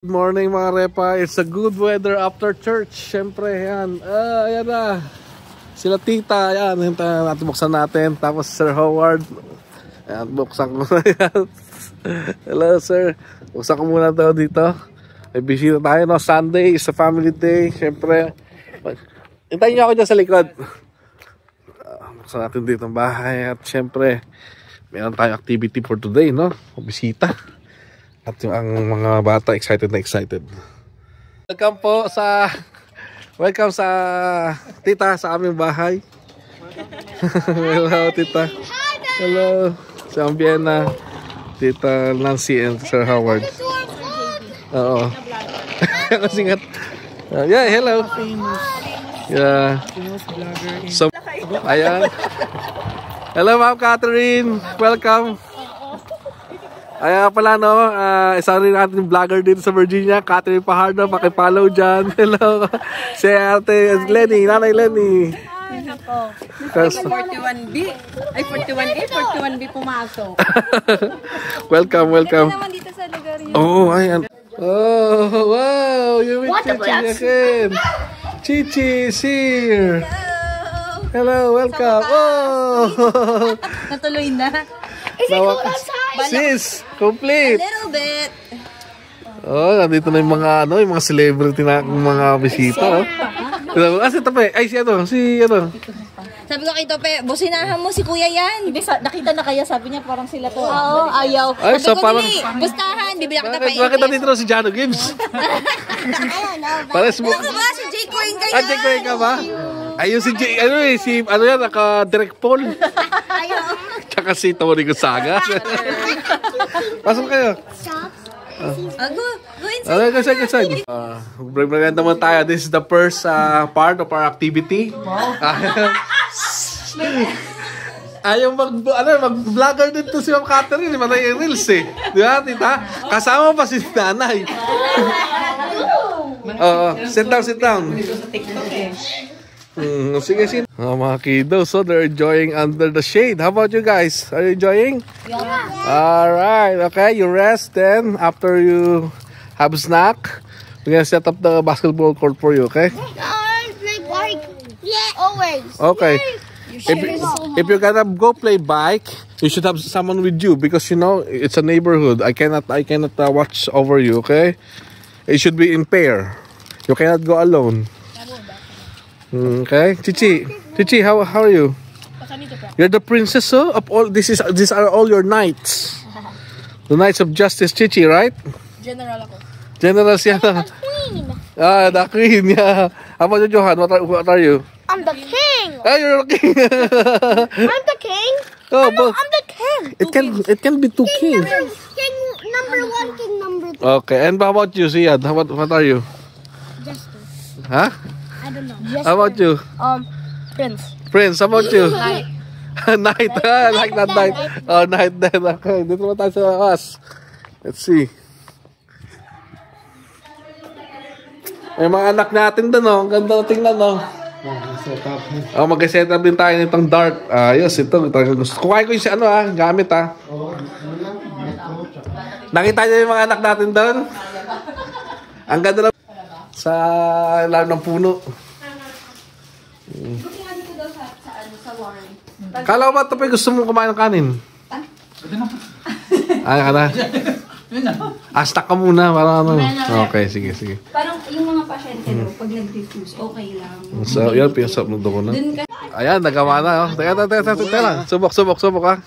Good morning mga repa, it's a good weather after church. Siyempre, yan. Ayan na. Sila tita, yan. Natin buksan natin. Tapos Sir Howard. Ayan, buksan ko na yan. Hello sir. Buksan ko muna daw dito. May bisita tayo, no? Sunday is a family day. Siyempre. Hintayin niyo ako dyan sa likod. Buksan natin dito ang bahay. At siyempre, meron tayong activity for today, no? Bisita. At yung ang mga bata excited na excited. Welcome sa tita sa aming bahay. Hello tita. Hello sa Ambiena, Tita Nancy and Sir Howard. Oo. Kasingat. Yeah, hello. Yeah. So, ayan. Hello Ma'am Catherine. Welcome. Ay pala no, isa rin natin vlogger dito sa Virginia, Catherine Pahardo, pakipollow dyan. Hello, si ate Lenny, nanay Lenny. Ay, nako. 41B, ay 41A, 41B pumasok. Welcome. Naman dito sa lugar yun. Oh, ayan. Oh, wow, you meet Chichi again. Chichi is here. Hello, welcome. Oh. Natuloy na. Is it cold outside? Sis, complete. A little bit. Oh, nandito na yung mga yung mga celebrity na mga bisita. Oh. Kasi tape, ay si ano. Sabi ko kay Tope, businahan mo si kuya yan. Hindi, nakita na kaya, sabi niya parang sila to. Oo, ayaw. Ay, sabi so ko, parang bustahan, bibila kita pa. Bakit nandito na si Jano Gibbs? Pares mo. Ano ka ba? Si Jay Coyne kayo. Ah, Jay Coyne ka ba? Ayun si Jay, yan, naka-direct Paul. Tsaka si Tony Gonzaga. Pasok kayo. Go inside. Break naman tayo. This is the first part of our activity. Ayaw mag-vlogger din to si Ma'am Catherine. Manay reels eh. Di ba, tita? Kasama pa si nanay. Sit down. Sige. Mga kiddos, so they're enjoying under the shade. How about you guys? Are you enjoying? Yeah. Alright, okay. You rest then. After you have a snack, we're gonna set up the basketball court for you, okay? Play bike. Yeah, always. Okay. If you're gonna go play bike, you should have someone with you because you know it's a neighborhood. I cannot watch over you, okay? It should be in pair. You cannot go alone. Okay, Chichi, how are you? You're the princess of all. These are all your knights. The knights of justice, Chichi, right? General ako. General siya. Queen. The queen. Yeah. How about you, Johan? What are you? I'm the king. You're the king. I'm the king. Oh, I'm the king. It can be two kings. King number 1, king number 2. Okay, and how about you, Siad? What are you? Justice. Huh? I don't know. How about you? Prince. Prince, how about you? Knight. Knight. I like that knight. Oh, knight then. Okay, dito naman tayo sa us. Let's see. May mga anak natin doon, oh. Ang ganda tingnan, oh. Mag-set up din tayo nitong dart. Ayos, ito. Gusto. Kuhain ko yung gamit, Nakita niyo yung mga anak natin doon? Ang ganda lang. Sa ilalim ng puno. Kala ko ba ito pa gusto mong kumain ng kanin? Ay, ka na. Stuck ka muna. Parang Okay, sige. Parang yung mga pasyente pag nag-refuse, okay lang. So, yan, pinasap ng dugo na. Ayan, nagawa na. Teka lang. Subok ha.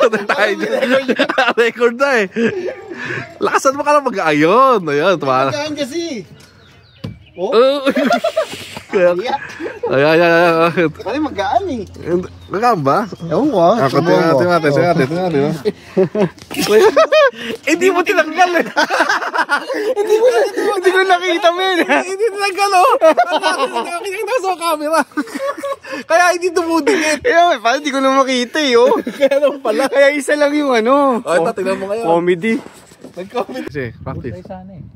Tayo dyan. Record na eh. Lakasan mo ka lang mag-ayon. Ayan, tumara. Magaan kasi. Ayan. Kasi magaan eh. Magaan ba? Ewan ko. Tingnan natin. Hindi mo tinanggal eh. Hindi ko nakita mo yun. Hindi tinanggal oh. Nakikita sa camera. Kaya hindi dumudingit. Kaya parang hindi ko na makita eh. Kaya naman pala. Kaya isa lang yung Ito, tingnan mo ngayon. comedy. Nag-comedy. Kasi, practice.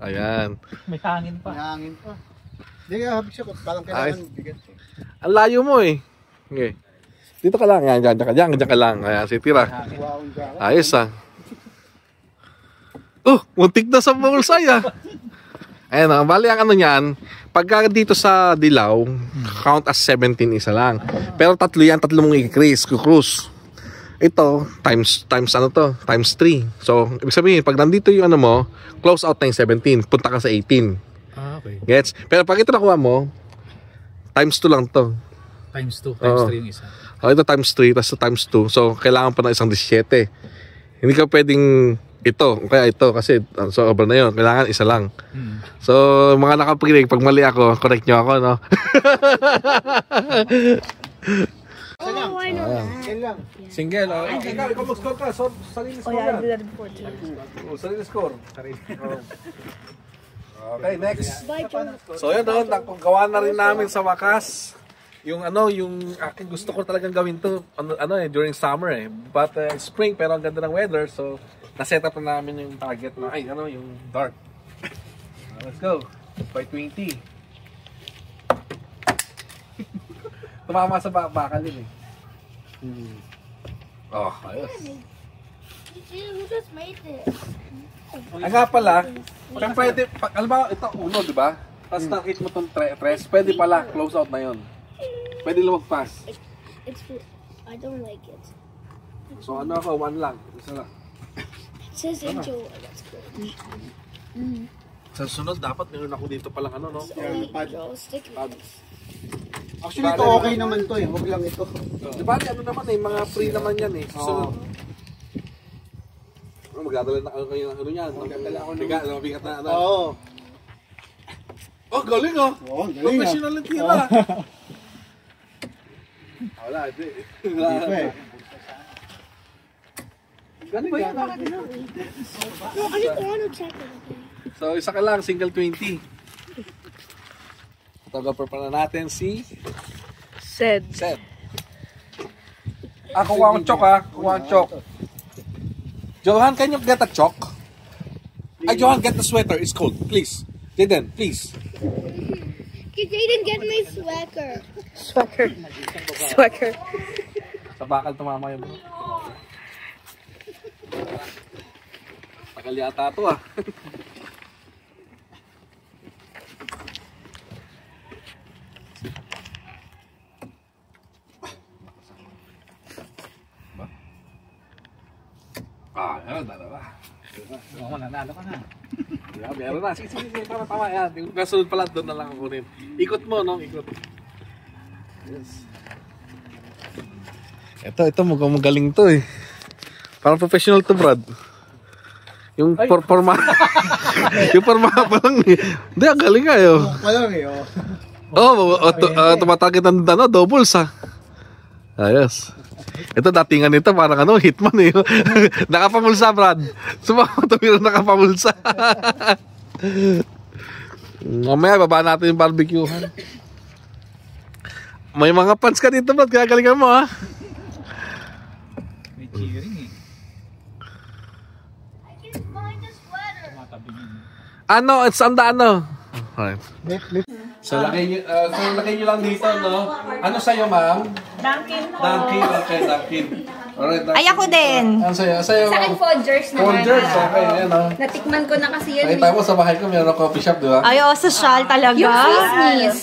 Ayan. May hangin pa. Hindi nga, habig siya. Parang kailangan bigat. Ang layo mo eh. Okay. Dito ka lang. Diyan ka lang. Ayan, si Tira. Ayos Oh, muntik na sa bullseye ah. Ayan o, bali ang ano niyan, pagka dito sa dilaw, count as 17 isa lang. Pero tatlo mong i-cruise. Ito, times ano to, times 3. So, ibig sabihin, pag nandito yung ano mo, close out na yung 17, punta ka sa 18. Okay. Gets? Pero pag ito nakuha mo, times 2 lang to. Times 2, times 3 yung isa. Ito times 3, tapos times 2. So, kailangan pa ng isang 17. Hindi ka pwedeng ito, kaya ito, kasi sobra na yun. Kailangan isa lang. So, mga nakapinig, pag mali ako, correct nyo ako, no? Oh, I know that. Yan lang. Single, oh. Ikaw mag-score ka. So, sarili score Yeah, I did yan. that before too. Oh, sarili score. Okay, next. Bye, Joe. So, yun, no? Gawa na rin namin sa wakas. Yung aking gusto ko talagang gawin to, during summer eh. But spring, pero ang ganda ng weather, so, naset up na namin yung target na, yung dart. Let's go. By 20. Tumama sa bakal yun eh. Oh, ayos. Who just made this? Nga pala, pwede, alam mo, ito uno, di ba? Tapos nakita mo itong tres, pwede pala, close out na yun. Pwede lumagpas. I don't like it. So ano ako, 1 lang. Isa lang. It says Joe. That's good. Sa sunod, dapat meron ako dito palang ano, no? Joe, stick with this. Actually, ito okay naman to eh. Huwag lang ito. Di ba, ano naman eh, mga free naman yan eh. Susunod. Magdadala na kayo ng ano yan. Magdadala ako ng mabigat na ano. Oo. Oh, galing oh. Oo, galing ah. Professional ang tira. Wala, hindi. Hindi pa eh. Galing ba yan? No, I just want to check it. So, isa ka lang, single 20. Photographer pa na natin si Sed. Seth. Kuha ang chok kuha ang chok. Johan, can you get a chalk? Johan, get the sweater. It's cold. Please. Jaden, please. Can Jaden get my sweater? Swagger. Sa bakal tumama yun. Tagal yata ito ah. Yan, dalawa. Oo, nanalo ka na. Yeah, meron na. Sige, tama yan. Yung kasunod pala, doon na lang ako kunin. Ikot mo, no? Ikot. Yes. Ito, mukhang magaling to eh. Parang professional to, Brad. Yung forma. Yung forma pa lang eh. Hindi, ang galing nga yun. Walang eh, oh. Tumatarget ng doubles ha. Ayos. Ito datingan nito parang hitman eh. Nakapamulsa, Brad. Tumira nakapamulsa. Mamaya baba natin yung barbecuehan. May mga pants ka dito, Brad. Kaya galingan mo ha. May cheering eh. I can find the sweater. Tumatabingin. It's on the Alright. So, lagay nyo lang dito, no? Ano sa'yo, ma'am? Dunkin. Dunkin. Okay, Dunkin. Alright, Dunkin. Ay, ako din. Ano sa'yo? Sa'yo, Sa akin, ma'am? Folgers naman. Folgers, okay. Ayan, no? Natikman ko na kasi yun. Nakita mo sa bahay ko, meron ng coffee shop, di ba? Ay, social talaga. Yung Swiss Miss.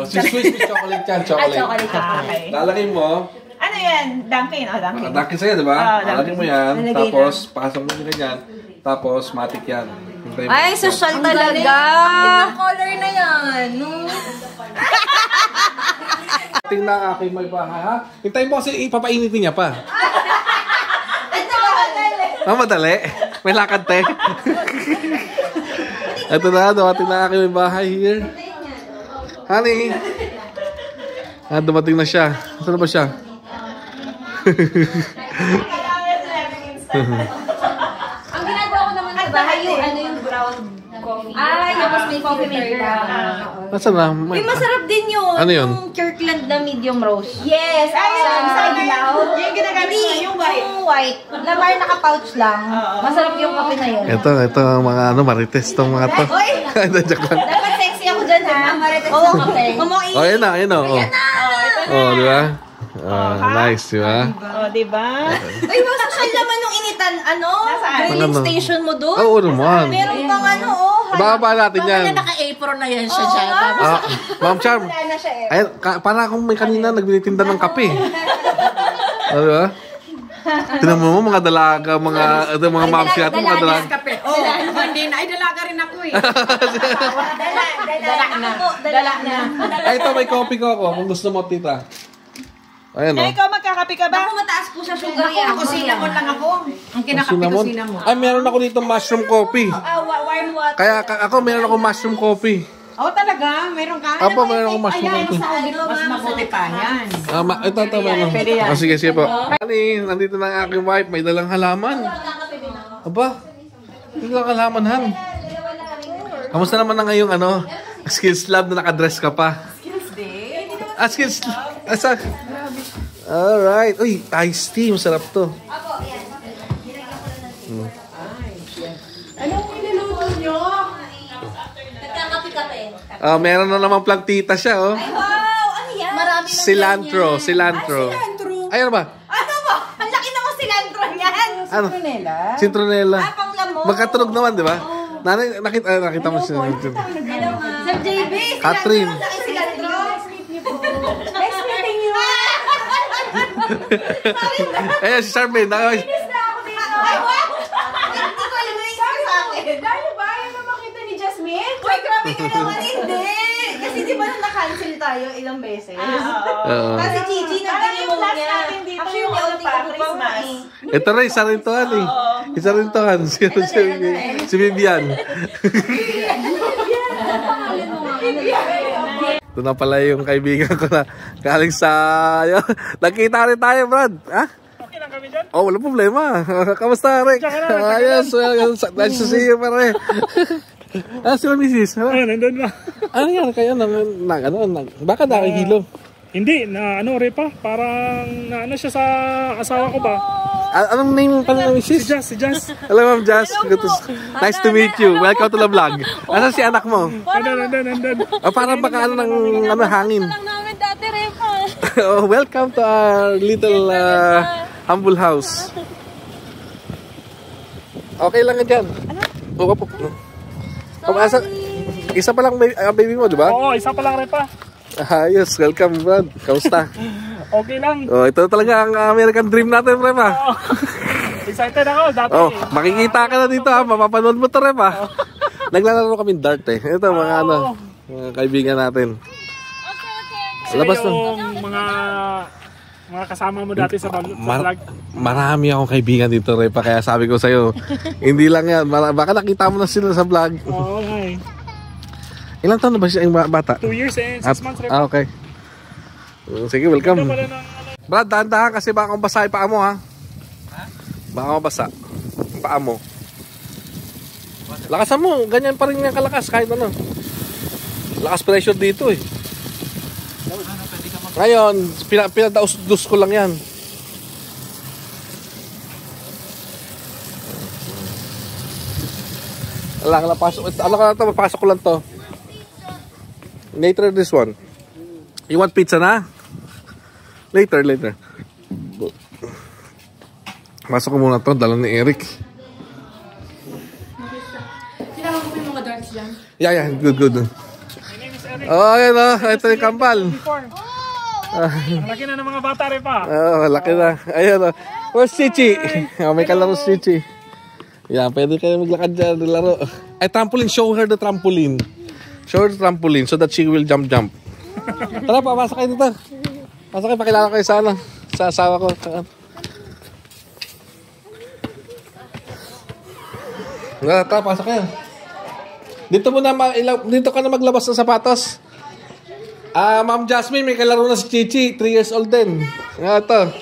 Si Swiss Miss chocolate yan, chocolate. Okay. Lalagay mo. Ano yan? Dunkin. Dunkin. Dunkin sa'yo, di ba? Lalagay mo yan. Lalagay Tapos, pasok mo nyo ganyan. Tapos, matic yan. Ay, social talaga. Ibang color na yan. Tingnan na aking may bahay, ha? Hintayin mo kasi ipapainitin niya pa. Madali. May lakad, te. Ito na, dumating na aking may bahay here. Honey. Dumating na siya. Saan na ba siya? Ang ginagawa ko naman sa bahay yung brown coffee. Tapos may coffee maker lang. Nasaan na? Masarap din yun. Ano yun? Yung Kirkland na medium roast. Yes. Sa ilaw. Yung ginagamit ko yung white. Yung white. Na parang naka-pouch lang. Masarap yung kape na yun. Ito mga marites tong mga to. Oy! Joke lang. Dapat sexy ako dyan ha. Marites na kape. Oh, yan na. Oh, di ba? Nice, di ba? Oh, diba? Ay, masakal naman nung initan, grilling station mo doon. Oo naman. Meron pang Baba natin yan. Mga naka-apron na yan siya dyan. Tapos, Ma'am Charm, wala na siya eh. ay, para akong may kanina nagbinitinda ng kape. Ano ba? Tinan mo mga dalaga, mga ma'am siya, mga dalaga. kape. Oh, hindi na. Ay, dalaga rin ako eh. Dala na. Ay, ito may coffee ko ako kung gusto mo, tita. Ayan, Eh, ikaw magkakape ka ba? Ako mataas po sa sugar yan. Ako cinnamon lang ako. Ang kinakape ko cinnamon? cinnamon. Ay, meron ako dito mushroom coffee. Warm water. Kaya ako meron ako mushroom coffee. Oh, talaga? Meron ka? Apo, meron ako mushroom coffee. Mas mabuti pa yan. Ito, meron. Oh, sige po. Honey, nandito na ang aking wife. May dalang halaman. Aba, may dalang halaman, Han. Kamusta naman na ngayong skills lab na nakadress ka pa? Skills day? Skills lab. Alright. Uy, iced tea. Masarap to. Anong niluluto nyo? Nagkakape-kape. Meron na naman plantita siya, oh. Ay, wow! Ano yan? Marami ng Cilantro. Cilantro. Ay, ano ba? Ano ba? Ang laki naman cilantro yan. Ano? Citronella. Citronella. Panglamon. Magkatunog naman, di ba? Nanay, nakita mo siya. Sir JB, Catherine. laki cilantro. Nice meeting you. Ayan, si Charmaine. Ay, wow! Hindi ko alam na yung sa akin. Dahil ba? Yan na makita ni Jasmine? Uy, grabe ka naman, hindi. Kasi di ba na-cancel tayo ilang beses? Oo. Kasi Gigi, nagdali mo class niya. natin dito, Actually, yung may ano outing pa, ko pa Christmas. Ito rin, isa rin to, Han, eh. Isa rin to, Han. Si Vivian. Ito na pala yung kaibigan ko na galing sa... Nagkita rin tayo, Brad. Ha? Okay lang kami dyan. Oh, wala problema. Kamusta, Rick? Ayos. Nice to see you, pare. Sila misis? Nandun ba? Ano yan? Kaya baka nakihilo? Hindi, Repa. Parang siya sa asawa ko ba? Anong name pa ng misis? Si Jazz. Hello, Ma'am Jazz. Nice to meet you. Welcome to the vlog. Asan si anak mo? Nandun. Parang baka ng hangin. lang namin dati, Repa. Oh, welcome to our little humble house. Okay lang yan dyan. Ano? Isa pa lang baby mo, di ba? Oo, isa pa lang Repa. Ayos, welcome, Brad. Kamusta? Okay lang. Oh, ito talaga ang American dream natin, Repa. Excited ako dati. Oh, makikita ka na dito, ha. Mapapanood mo to, Repa. Naglalaro kami dart, eh. Ito, mga mga kaibigan natin. Labas na. Yung mga kasama mo dati sa vlog. Marami akong kaibigan dito, Repa. Kaya sabi ko sa'yo, hindi lang yan. Baka nakita mo na sila sa vlog. Oo, okay. Ilang taon na ba siya yung bata? 2 years and 6 months, Repa. Okay. Sige, welcome. Ito pala ng Brad, dahan-dahan kasi baka kung basa yung paa mo, ha? Baka mabasa yung paa mo. Lakasan mo, ganyan pa rin yung kalakas kahit ano. Lakas pressure dito, eh. Ngayon, pinadaus-dus ko lang yan. Wala, pasok. Ano ka na ito? Mapasok ko lang to. Later this one. You want pizza na? Later. Pasok ko muna to. Dala ni Eric. Sinama ko yung mga darts dyan. Yeah. Good. Oh, yan o. Ito yung kampal. laki na ng mga bata Repa. Oh, laki na. Ayan o. Where's Chichi? Oh, may kalaro si Chichi. Yan, pwede kayo maglakad dyan. Laro. Ay, trampoline. Show her the trampoline. Show her the trampoline so that she will jump. Tara, papasok kayo dito. Pasok kayo, pakilala kayo sa asawa ko. Tara, pasok kayo. Dito ka na maglabas ng sapatos. Ma'am Jasmine, may kalaro na si Chichi. 3 years old din. Ito.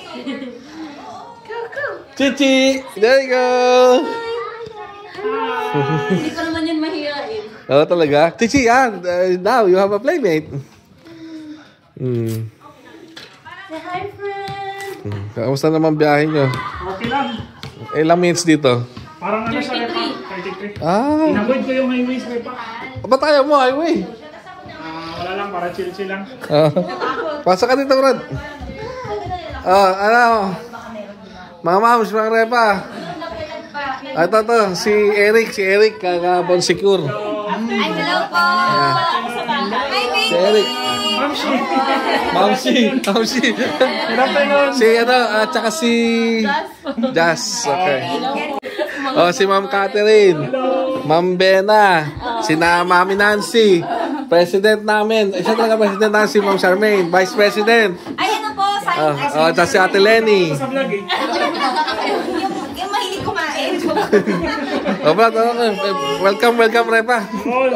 Chichi! There you go! Hindi ko naman yun mahirain. Oo, talaga? Chichi, now you have a playmate. Say hi, friend. Kamusta naman biyahe nyo? Okay lang. Ilang minutes dito? Parang siya Repa. 33. Inavoid ko yung highways Repa. Ba't ayaw mo, highway? Wala lang, para chill lang. Pasok ka dito, Brad. Oh, ano? Mga moms, mga repa. Ito, si Eric, kagabon secure. Ay, hello po. Hi, baby. Si Eric. Mamsi. Si ano, at saka si Jazz. Okay. Oh, si Ma'am Catherine. Ma'am Bena. Si Mami Nancy. President namin. Siya talaga president namin si Ma'am Charmaine. Vice President. Ay, ano po, Oh, at si Ate Lenny. yung mahilig kumain. Oh, Brad, welcome, Repa. Oh,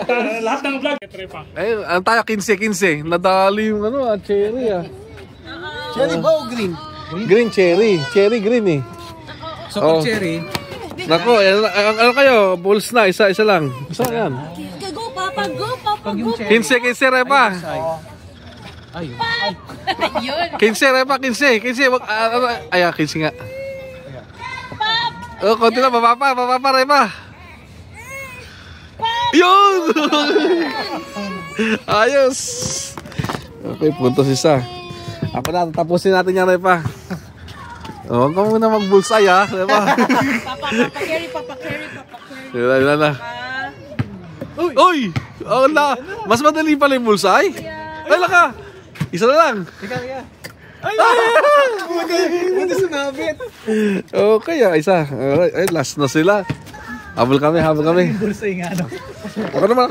lahat ng vlog. Repa. Ayun, ano tayo, 15. Nadali yung ano, cherry Cherry ba o green? Green cherry. Cherry green eh. So, cherry. Nako, ano kayo? Bulls na, isa lang. Isa yan. Go, Papa, go, Papa, go. 15, Repa. Ay. 15, Repa, 15. Ay, 15 nga. Oh, konti na, bababa, Repa. Yun! Ayos! Okay, puntos isa. Ako na, tapusin natin yan, Repa. Oh, huwag ka muna mag-bullseye, ha, Repa. Papa carry. Yun na. Uy! Oh, mas madali pala yung bullseye. Ay, laka! Isa na lang. Ay! Buti sumabit. Okay, isa. Ay, last na sila. Habol kami. Bulsa yung ano. Ako naman.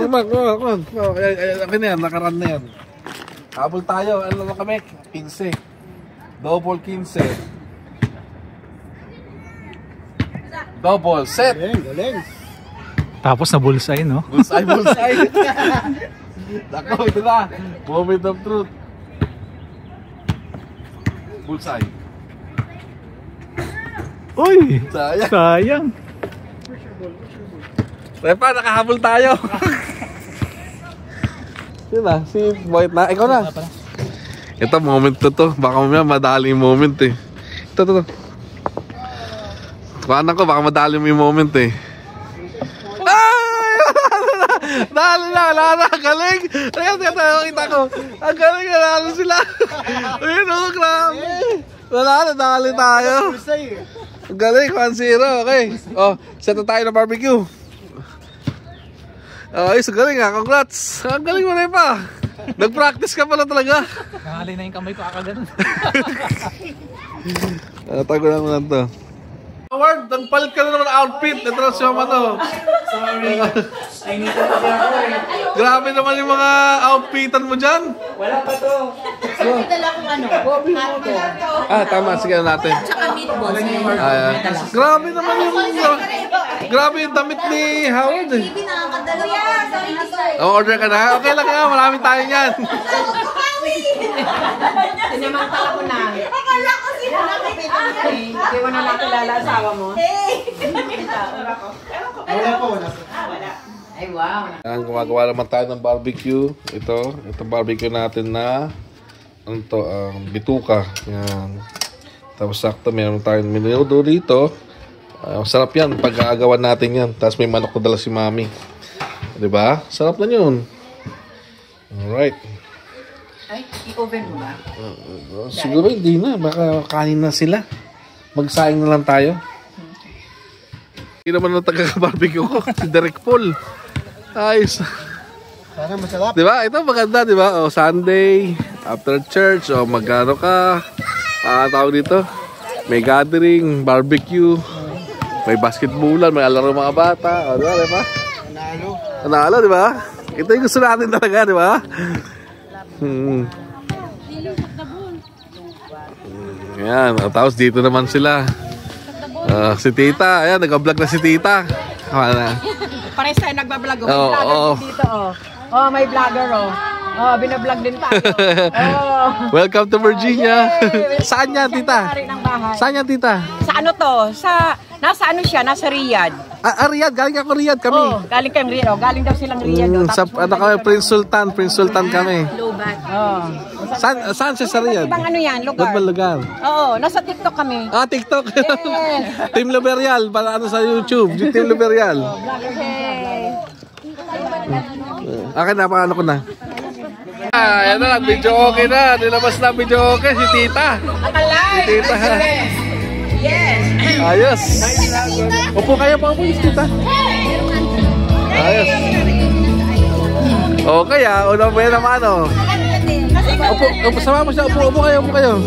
Akin na yan, nakaran na yan. Habol tayo. Ano naman kami? 15. Double 15. Double set. Galing. Tapos na bullseye, no? Bullseye. Nako, ito na. Moment of truth. Bullseye. Uy! Sayang. Sayang. Repa, nakahabol tayo. Sino na? Si Boyd na. Ikaw na. Ito, moment to. Baka mamaya madali yung moment eh. Ito. Kuhanan ko, baka madali mo yung moment eh. Ay! Dali na. Galing. Ayan, kita ko. Ang galing, nalalo sila. Ayun, grabe. Dali tayo. Ang galing, 1-0. Okay. Oh, set na tayo ng barbecue. Ayos, ang galing ha. Congrats. Ang galing mo rin pa. Nag-practice ka pala talaga. Nangalay na yung kamay ko, akaganon. Tago na muna to. Howard, nagpalit ka na naman outfit. Ito na siya to. Sorry. Ay, nito kasi ako eh. Grabe naman yung mga outfitan mo dyan. Wala pa to. Dala kong ano, hotdog. Tama. Sige na natin. Tsaka meatballs. Grabe naman yung... Grabe yung damit ni Howard eh. Baby, nakakadalawa. Order ka na? Okay lang nga. Marami tayo yan. Sinamantala ko na. Akala ko sila nakikita. Hindi ko na lang kilala asawa mo. Wala. Ay, wow. Yan, gumagawa naman tayo ng barbecue. Ito barbecue natin na ano to, bituka. Yan. Tapos sakto, meron tayong menudo dito. Sarap yan pag aagawan natin yan. Tapos may manok na dala si Mami. Diba? Sarap na yun. Alright. Ay, i-oven mo ba? Siguro hindi na. Baka kanin na sila. Magsaing na lang tayo. Hindi naman ang taga-barbecue ko. Si Derek Paul. Ayos. Sana masarap. Diba? Ito maganda, diba? O, Sunday, after church, o magano ka. Tawag dito. May gathering, barbecue. May basketballan, may alaro mga bata. O, diba? Nanalo, diba? Ito yung gusto natin talaga, diba? Ayan, tapos dito naman sila. Si Tita, ayan, nag-vlog na si Tita. Pares tayo nagbablog. May Oo, vlogger oo. din dito, oh. Oh, may vlogger, oh. Oh, binablog din tayo. Oh. Welcome to Virginia. Saan yan, Tita? May-ari ng bahay. Saan yan, Tita? Sa ano to? Nasa ano siya? Nasa Riyadh. Riyadh, galing ako Riyadh kami. Oh, galing kayong Riyadh. Oh, galing daw silang Riyadh. Oh. Sa ano kami, Prince Sultan kami. Oh. Saan siya sa Riyadh? Ibang ano yan, lugar. Ba't ba lugar? Oo, nasa TikTok kami. TikTok. Yes. Team Luberial, para ano sa YouTube. Team Luberial. Hey. Akin na, paano ko na. Ayan na, video okay na. Nilabas na video okay si Tita. Si Tita. Yes. Ayos. Upo kayo pa po, Tita. Ayos. Okay una mo yan naman Upo, sama mo siya. Upo kayo.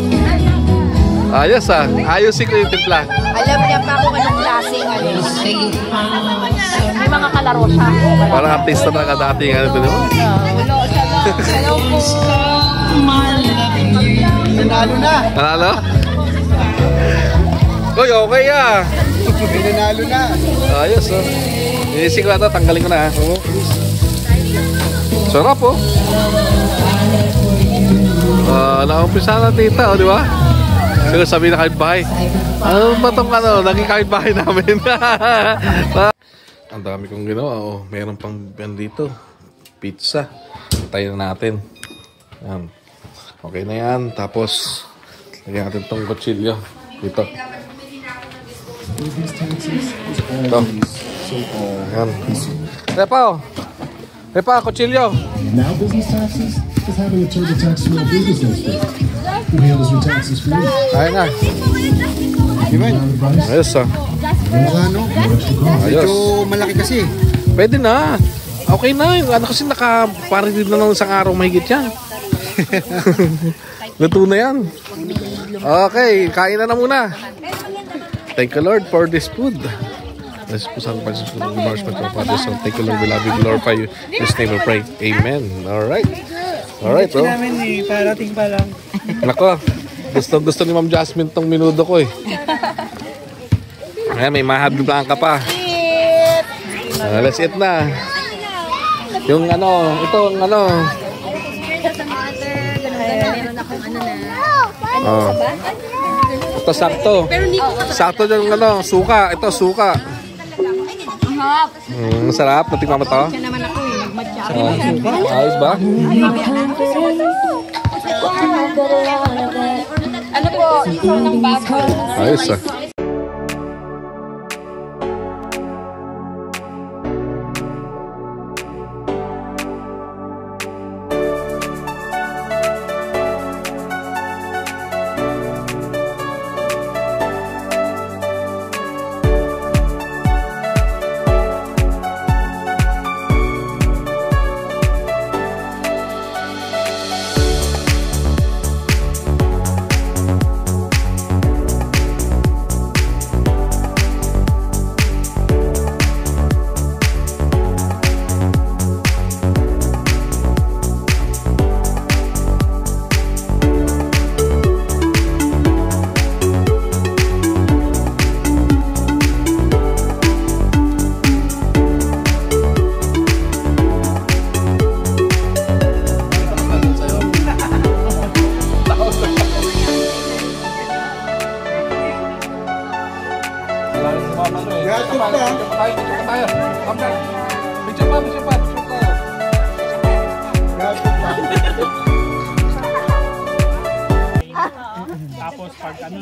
Ayos ayos si Timpla. Alam niya pa kung anong klaseng may mga kalaro siya. Parang artista na kadating ito mo. Hello po. Nanalo na. Nanalo? Uy, okay Nanalo na. Ayos Inising ko na ito, tanggalin ko na Sarap naumpisa na Tita di ba? Siguro sabihin na kahit bahay. Ano ba itong naging kahit bahay namin? Ang dami kong ginawa meron pang dito pizza. Tayo na natin yan. Okay na yan. Tapos lagyan natin itong kutsilyo dito. Ito yan. Repa, kutsilyo. Now business taxes is having a TurboTax small business expert who handles your taxes for you. Kaya na. Ayos Medyo malaki kasi. Pwede na. Okay na. Kasi nakaparin na ng isang araw mahigit yan. Luto na yan. Okay, kain na muna. Thank you Lord for this food. Let's put some praises to the nourishment of our body. So thank you Lord, we love you, glorify you. In His name we pray. Amen. Alright, bro. Parating pa lang. Nako, gusto ni Ma'am Jasmine tong minudo ko Ayan, may mahadlang ka pa. Let's eat na. Yung ito sakto. Sakto yung suka. Ito suka. Sarap. Natikman mo to? Ayos ba? Ano po? Ito ng baboy. Ayos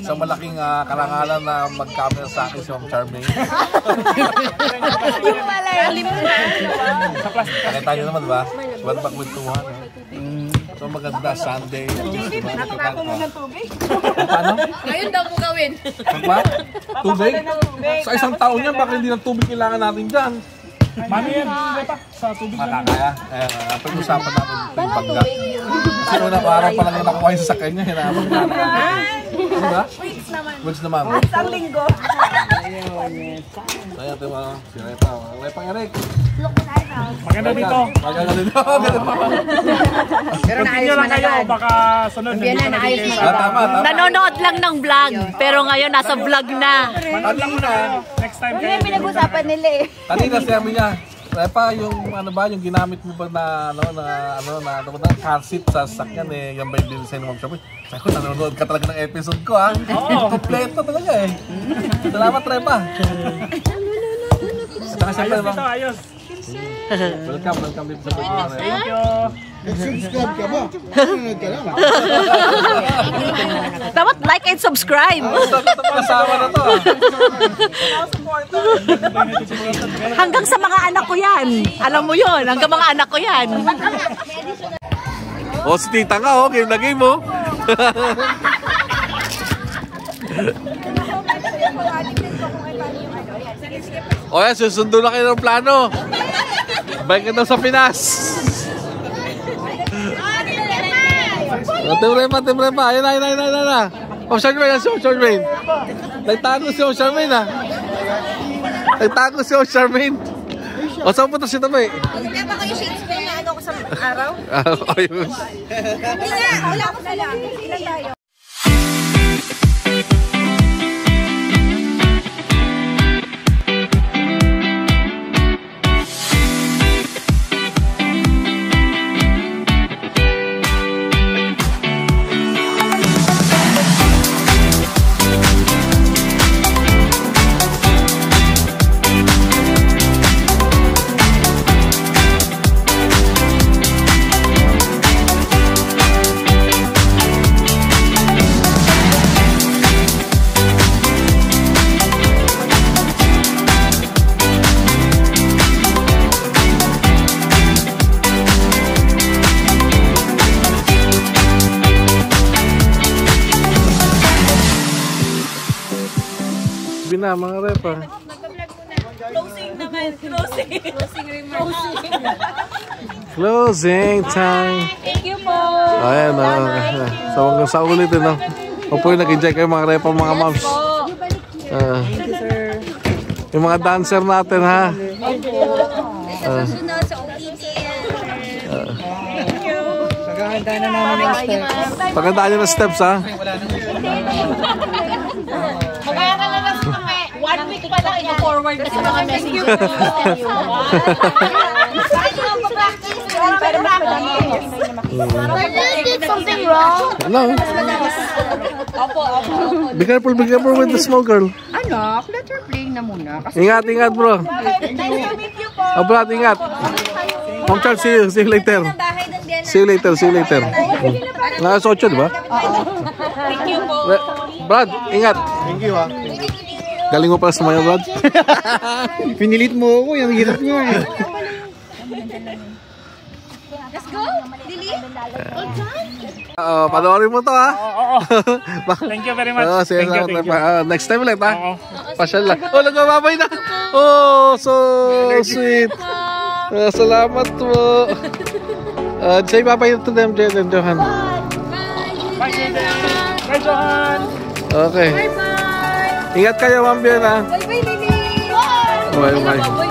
Sa malaking karangalan na mag-camera sa akin si Ma'am Charmaine. Yung malalim na. Nakita nyo naman ba? Ba't magkwentuhan? So maganda, Sunday. Nakakako mo ng tubig. Paano? Ngayon daw mo gawin. Ba? Tubig? Sa isang taon yan, baka hindi ng tubig kailangan natin dyan. Mami yan, sa tubig lang. Makakaya. Pag-usapan natin yung bangga. Kasi unang araw pa lang na nakuha yung sasakyan niya. Hinahabang natin. Diba? Weeks naman. Isang linggo. Kaya ito mga si Repa. Repa Eric. Maganda dito. Maganda dito. Pero Continue naayos lang man kayo, agad. baka sunod. Yan na, naayos man agad. Tama. Nanonood lang ng vlog, pero ngayon nasa vlog na. Manood lang muna. Next time Yun kayo. yung pinag-usapan nila Kanina sabi niya, Repa, yung yung ginamit mo ba na car seat sa sasakyan yan ba yung bilisan ng Ma'am Charmaine? Sabi ko, nanonood ka talaga ng episode ko Kompleto talaga Salamat, Repa. Saka siyempre, Ayos dito, ayos. welcome dito sa pagkakas. Thank you. Subscribe ka ba? Nanonood ka lang. Dapat like and subscribe. Ito kasama na to Hanggang sa mga anak ko yan. Alam mo yun, hanggang mga anak ko yan. O, si tita nga, oh. Game na game, oh. O yan, susundo na kayo ng plano. Balik ka daw sa Pinas. Timbre pa. Ayun na. Oh, Charmaine, si Charmaine. Nagtago si Charmaine, ha. Nagtago si Charmaine. O, saan punta si Tamay? Hindi ba kayo Shakespeare na ano ko sa araw? Ayun. Hindi nga, wala ko sa lang. Ilan tayo? Na mga repa. Closing naman. Closing time. Thank you po. Ayan, so hanggang sa ulitin, no? Huwag nag-enjoy kayo mga repa, mga moms. Yung mga dancer natin, ha? Susunod sa OPT. Nagaganda na namin yung steps. Pagandaan nyo ng steps, ha? One week pa lang i-forward na sa mga messages. Did something wrong? No. Be careful with the small girl. Anak, let her play na muna. Ingat, bro. Oh, Brad, ingat. Ma'am Charles, see you later. See you later. Nasa 8, di ba? Thank you po. Brad, ingat. Thank you, ha. Galing mo pala sa mga, Brad. Pinilit mo ako, yung hirap mo eh. Let's go. Dili. Panoorin mo to, ha? Oo. Thank you very much. Sige, Thank you. next time ulit, ha? Oo. Pasyal lang. Oh, nagmamabay na. Oh, so sweet. Salamat po. Say bye-bye to them, Jen and Johan. Bye, Jaden. Bye, Johan. Okay. Ingat kayo, Ma'am Bian, ha? Bye-bye, Lily. Bye-bye.